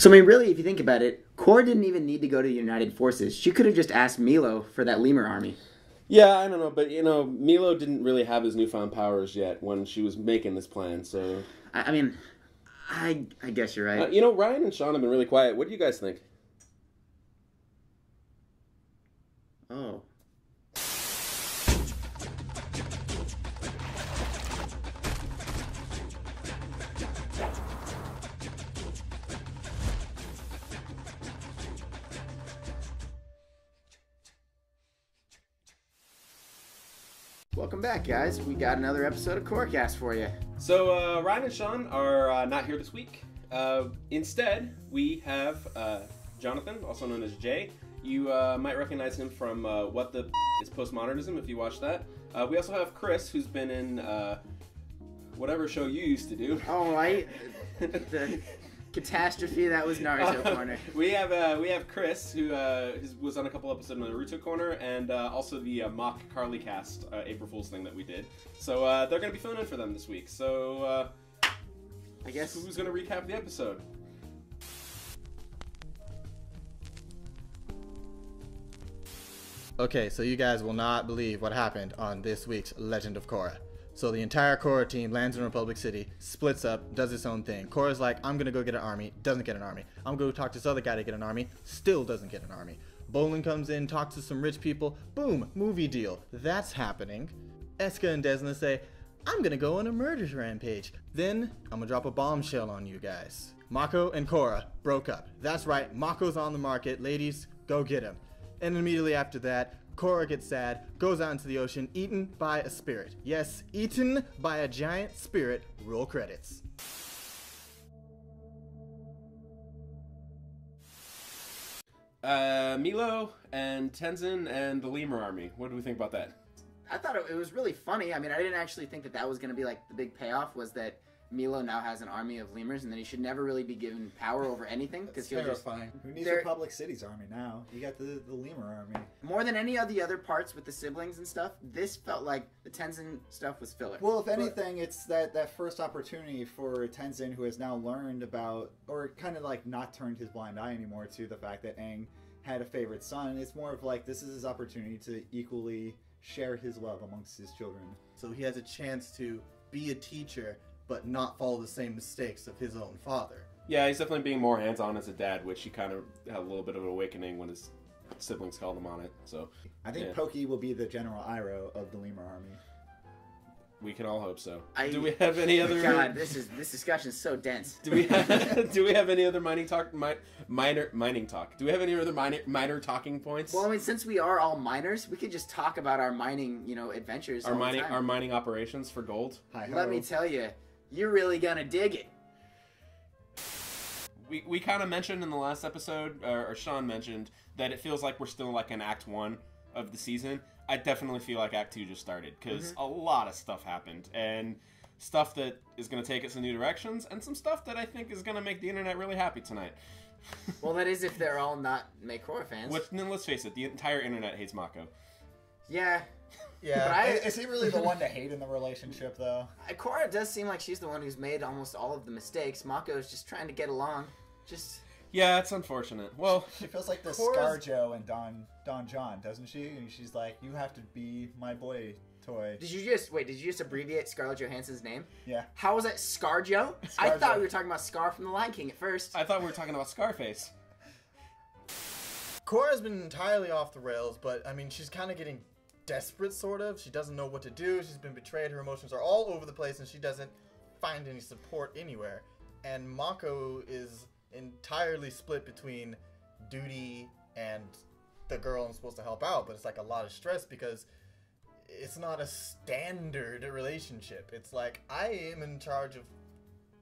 So, I mean, really, if you think about it, Korra didn't even need to go to the United Forces. She could have just asked Milo for that lemur army. Yeah, I don't know, but, Milo didn't really have his newfound powers yet when she was making this plan, so... I mean, I guess you're right. Ryan and Sean have been really quiet. What do you guys think? Oh. Welcome back, guys. We got another episode of Corecast for you. So, Ryan and Sean are not here this week. Instead, we have Jonathan, also known as Jay. You might recognize him from What the is Postmodernism, if you watched that. We also have Chris, who's been in whatever show you used to do. Oh, right. The catastrophe that was Naruto Corner. We have Chris, who was on a couple episodes of Naruto Corner, and also the mock Carly cast April Fool's thing that we did. So they're going to be filling in for them this week. So I guess who's going to recap the episode? Okay, so you guys will not believe what happened on this week's Legend of Korra. So the entire Korra team lands in Republic City, splits up, does its own thing. Korra's like, I'm gonna go get an army, doesn't get an army. I'm gonna go talk to this other guy to get an army, still doesn't get an army. Bolin comes in, talks to some rich people, boom, movie deal. That's happening. Eska and Desna say, I'm gonna go on a murder rampage. Then, I'm gonna drop a bombshell on you guys. Mako and Korra broke up. That's right, Mako's on the market. Ladies, go get him. And immediately after that, Korra gets sad, goes out into the ocean, eaten by a spirit. Yes, eaten by a giant spirit. Roll credits. Milo and Tenzin and the Lemur Army. What do we think about that? I thought it was really funny. I mean, I didn't actually think that was going to be like the big payoff was that Milo now has an army of lemurs, and then he should never really be given power over anything because he'll just. Who needs Republic City's army now? You got the lemur army. More than any of the other parts with the siblings and stuff, this felt like the Tenzin stuff was filler. Well, if anything, it's that first opportunity for Tenzin, who has now learned about, or kind of like not turned his blind eye anymore to the fact that Aang had a favorite son. It's more of like this is his opportunity to equally share his love amongst his children. So he has a chance to be a teacher, but not follow the same mistakes of his own father. Yeah, he's definitely being more hands-on as a dad, which he kind of had a little bit of an awakening when his siblings called him on it. So I think Pokey will be the General Iroh of the lemur army. We can all hope so. Do we have any other? God, this discussion is so dense. Do we have any other mining talk? Mining talk. Do we have any other minor talking points? Well, I mean, since we are all miners, we could just talk about our mining, adventures. Our mining operations for gold. Let me tell you, you're really gonna dig it. We kind of mentioned in the last episode, or Sean mentioned, that it feels like we're still like in Act 1 of the season. I definitely feel like Act 2 just started, because a lot of stuff happened, and stuff that is going to take us in new directions, and some stuff that I think is going to make the internet really happy tonight. Well, that is if they're all not Korra fans. Let's face it, the entire internet hates Mako. Yeah. Yeah, is he really the one to hate in the relationship, though? Korra does seem like she's the one who's made almost all of the mistakes. Mako's just trying to get along. Yeah, it's unfortunate. Well, she feels like the ScarJo and Don John, doesn't she? And she's like, you have to be my boy toy. Did you just abbreviate Scarlett Johansson's name? Yeah. How was that ScarJo? I thought we were talking about Scar from The Lion King at first. I thought we were talking about Scarface. Korra's been entirely off the rails, but I mean, she's kind of getting desperate, sort of. She doesn't know what to do. She's been betrayed. Her emotions are all over the place, and she doesn't find any support anywhere. And Mako is entirely split between duty and the girl I'm supposed to help out, but it's like a lot of stress because it's not a standard relationship. It's like, I am in charge of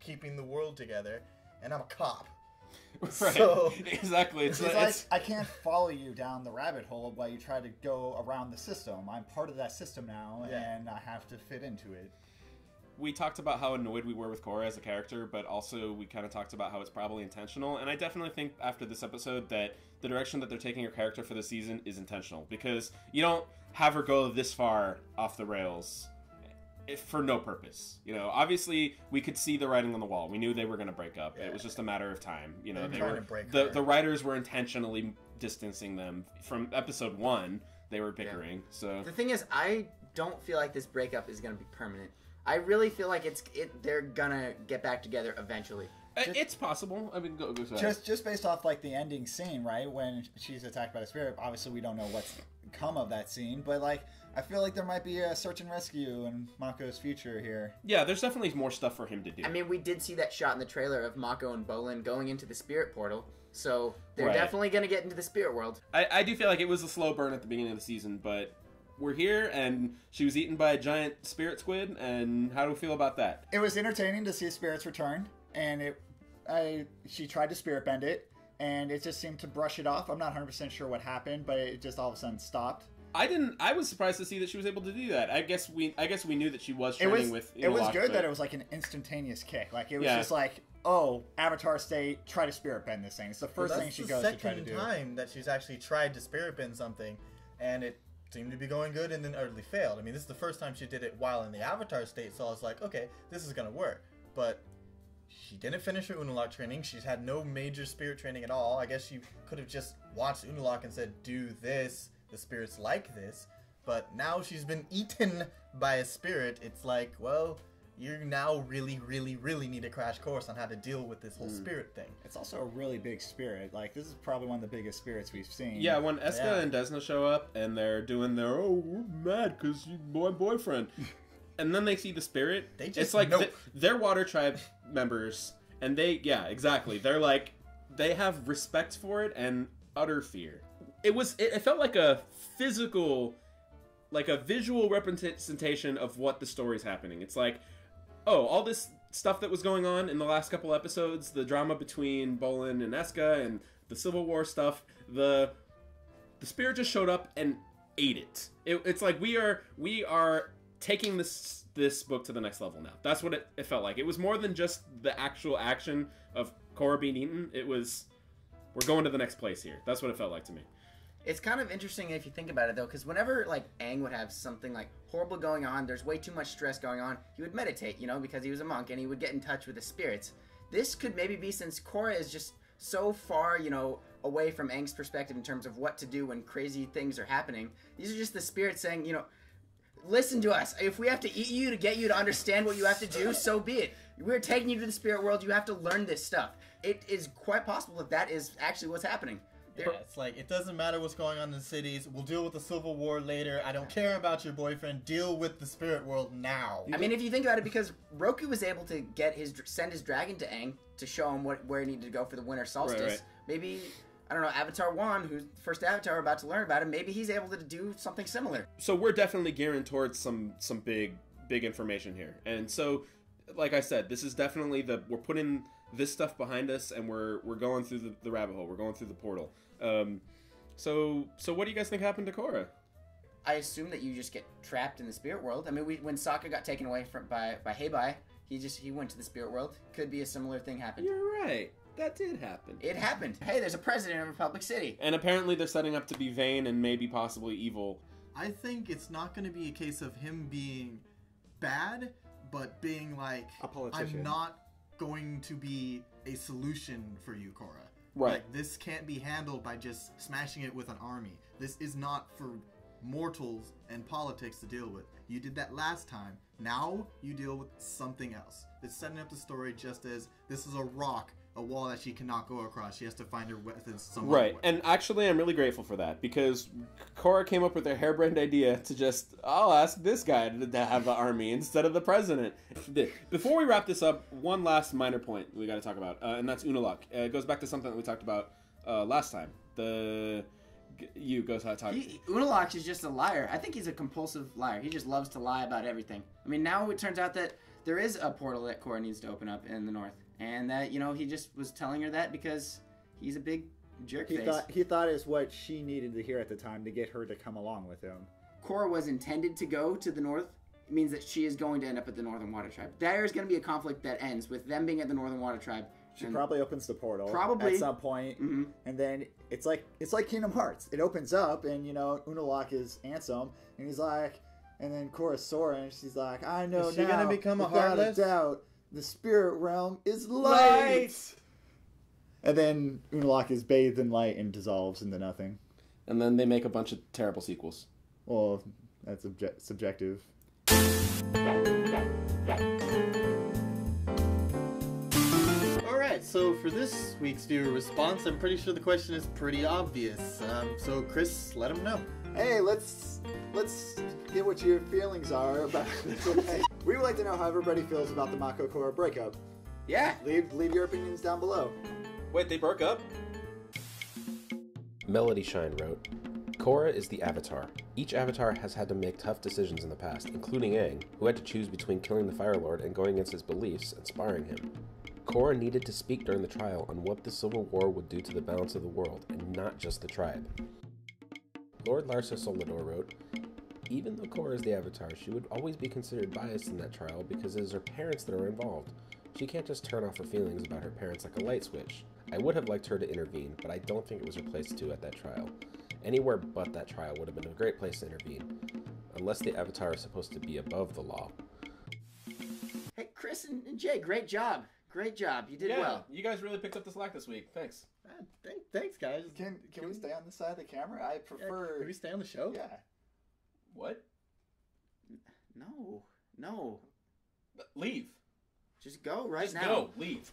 keeping the world together, and I'm a cop. Right. So, exactly. It's like, I can't follow you down the rabbit hole while you try to go around the system. I'm part of that system now, and I have to fit into it. We talked about how annoyed we were with Korra as a character, but also we kind of talked about how it's probably intentional. And I definitely think after this episode that the direction that they're taking her character for the season is intentional, because you don't have her go this far off the rails for no purpose. You know, obviously we could see the writing on the wall. We knew they were going to break up. Yeah. It was just a matter of time. You know, They were trying to break the her. writers were intentionally distancing them from episode 1. They were bickering. So The thing is, I don't feel like this breakup is gonna be permanent. I really feel like they're gonna get back together eventually. it's possible. I mean, go ahead. Just based off like the ending scene, right? When she's attacked by the spirit. Obviously, we don't know what's come of that scene, but like I feel like there might be a search and rescue in Mako's future here. Yeah, there's definitely more stuff for him to do. I mean, we did see that shot in the trailer of Mako and Bolin going into the spirit portal, so they're Right. definitely gonna get into the spirit world. I do feel like it was a slow burn at the beginning of the season, but we're here, and she was eaten by a giant spirit squid, and how do we feel about that? It was entertaining to see spirits return, and she tried to spirit bend it, and it just seemed to brush it off. I'm not 100% sure what happened, but it just all of a sudden stopped. I was surprised to see that she was able to do that. I guess we knew that she was It training was with it was Unalaq, good but- that it was like an instantaneous kick. Like it was Yeah. just like, oh, Avatar State, try to spirit bend this thing. It's the first Well, thing that's she the goes to try to second do. time that she's actually tried to spirit bend something, and it seemed to be going good and then utterly failed. I mean, this is the first time she did it while in the Avatar state, so I was like, okay, this is gonna work. But she didn't finish her Unalaq training. She's had no major spirit training at all. I guess she could have just watched Unalaq and said, do this, the spirit's like this. But now she's been eaten by a spirit. It's like, well, you now really, really, really need a crash course on how to deal with this whole spirit thing. It's also a really big spirit. Like this is probably one of the biggest spirits we've seen. Yeah, when Eska Yeah. and Desna show up and they're doing their, oh, we're mad because you boyfriend. And then they see the spirit. They just it's like nope. they're Water Tribe members, and exactly. They're like, they have respect for it and utter fear. It felt like a physical, like a visual representation of what the story's happening. It's like, oh, all this stuff that was going on in the last couple episodes, the drama between Bolin and Eska and the Civil War stuff, the spirit just showed up and ate it. It's like we are taking this book to the next level now. That's what it felt like. It was more than just the actual action of Korra being eaten. It was, we're going to the next place here. That's what it felt like to me. It's kind of interesting if you think about it, though, because whenever, like, Aang would have something, like, horrible going on, there's way too much stress going on, he would meditate, you know, because he was a monk, and he would get in touch with the spirits. This could maybe be, since Korra is just so far, you know, away from Aang's perspective in terms of what to do when crazy things are happening, these are just the spirits saying, you know, listen to us. If we have to eat you to get you to understand what you have to do, so be it. We're taking you to the spirit world. You have to learn this stuff. It is quite possible that is actually what's happening. Yeah, it's like, it doesn't matter what's going on in the cities. We'll deal with the Civil War later. I don't care about your boyfriend. Deal with the spirit world now. I mean, if you think about it, because Roku was able to send his dragon to Aang to show him where he needed to go for the winter solstice. Right. Maybe, I don't know, Avatar 1, who's the first Avatar we're about to learn about him, maybe he's able to do something similar. So we're definitely gearing towards some big information here. And so, like I said, this is definitely we're putting this stuff behind us, and we're going through the rabbit hole. We're going through the portal. So what do you guys think happened to Korra? I assume that you just get trapped in the spirit world. I mean, when Sokka got taken away by Heibai, he went to the spirit world. Could be a similar thing happened. You're right. That did happen. It happened. Hey, there's a president of Republic City. And apparently they're setting up to be vain and maybe possibly evil. I think it's not going to be a case of him being bad, but being like, A politician. I'm not going to be a solution for you, Korra. Right. Like, this can't be handled by just smashing it with an army. This is not for mortals and politics to deal with. You did that last time. Now you deal with something else. It's setting up the story just as this is a rock, a wall that she cannot go across. She has to find her weapons somewhere. Right, and actually I'm really grateful for that, because Korra came up with a harebrained idea to just, I'll ask this guy to have the army instead of the president. Before we wrap this up, one last minor point we got to talk about, and that's Unalaq. It goes back to something that we talked about last time. Unalaq is just a liar. I think he's a compulsive liar. He just loves to lie about everything. I mean, now it turns out that there is a portal that Korra needs to open up in the north. And that, you know, he just was telling her that because he's a big jerk face. He thought is what she needed to hear at the time to get her to come along with him. Korra was intended to go to the north. It means that she is going to end up at the Northern Water Tribe. There is going to be a conflict that ends with them being at the Northern Water Tribe. She And probably opens the portal Probably. at some point, Mhm. and then it's like Kingdom Hearts. It opens up, and you know Unalaq is Ansem, and he's like, And then Korra Sora, and she's like, I know Is she now, gonna become a without Heartless? doubt, the spirit realm is light. And then Unalaq is bathed in light and dissolves into nothing. And then they make a bunch of terrible sequels. Well, that's subjective. Alright, so for this week's viewer response, I'm pretty sure the question is pretty obvious. So Chris, let him know. Hey, let's get what your feelings are about it today. We would like to know how everybody feels about the Mako Korra breakup. Yeah. Leave your opinions down below. Wait, they broke up? Melody Shine wrote, Korra is the Avatar. Each Avatar has had to make tough decisions in the past, including Aang, who had to choose between killing the Fire Lord and going against his beliefs and sparring him. Korra needed to speak during the trial on what the Civil War would do to the balance of the world, and not just the tribe. Lord Larsa Solador wrote, even though Korra is the Avatar, she would always be considered biased in that trial because it is her parents that are involved. She can't just turn off her feelings about her parents like a light switch. I would have liked her to intervene, but I don't think it was her place to at that trial. Anywhere but that trial would have been a great place to intervene, unless the Avatar is supposed to be above the law. Hey, Chris and Jay, great job. Great job. You did well. You guys really picked up the slack this week. Thanks. Thanks, guys. Can we stay on this side of the camera? I prefer... Can we stay on the show? Yeah. What? No. Leave. Just go right Just now. go. Leave.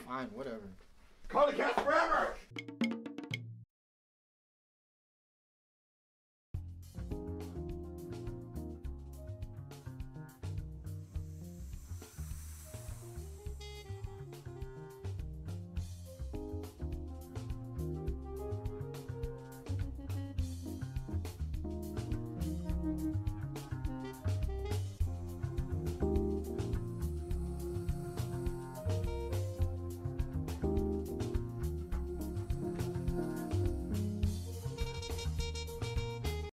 Fine, whatever. Call the cast forever!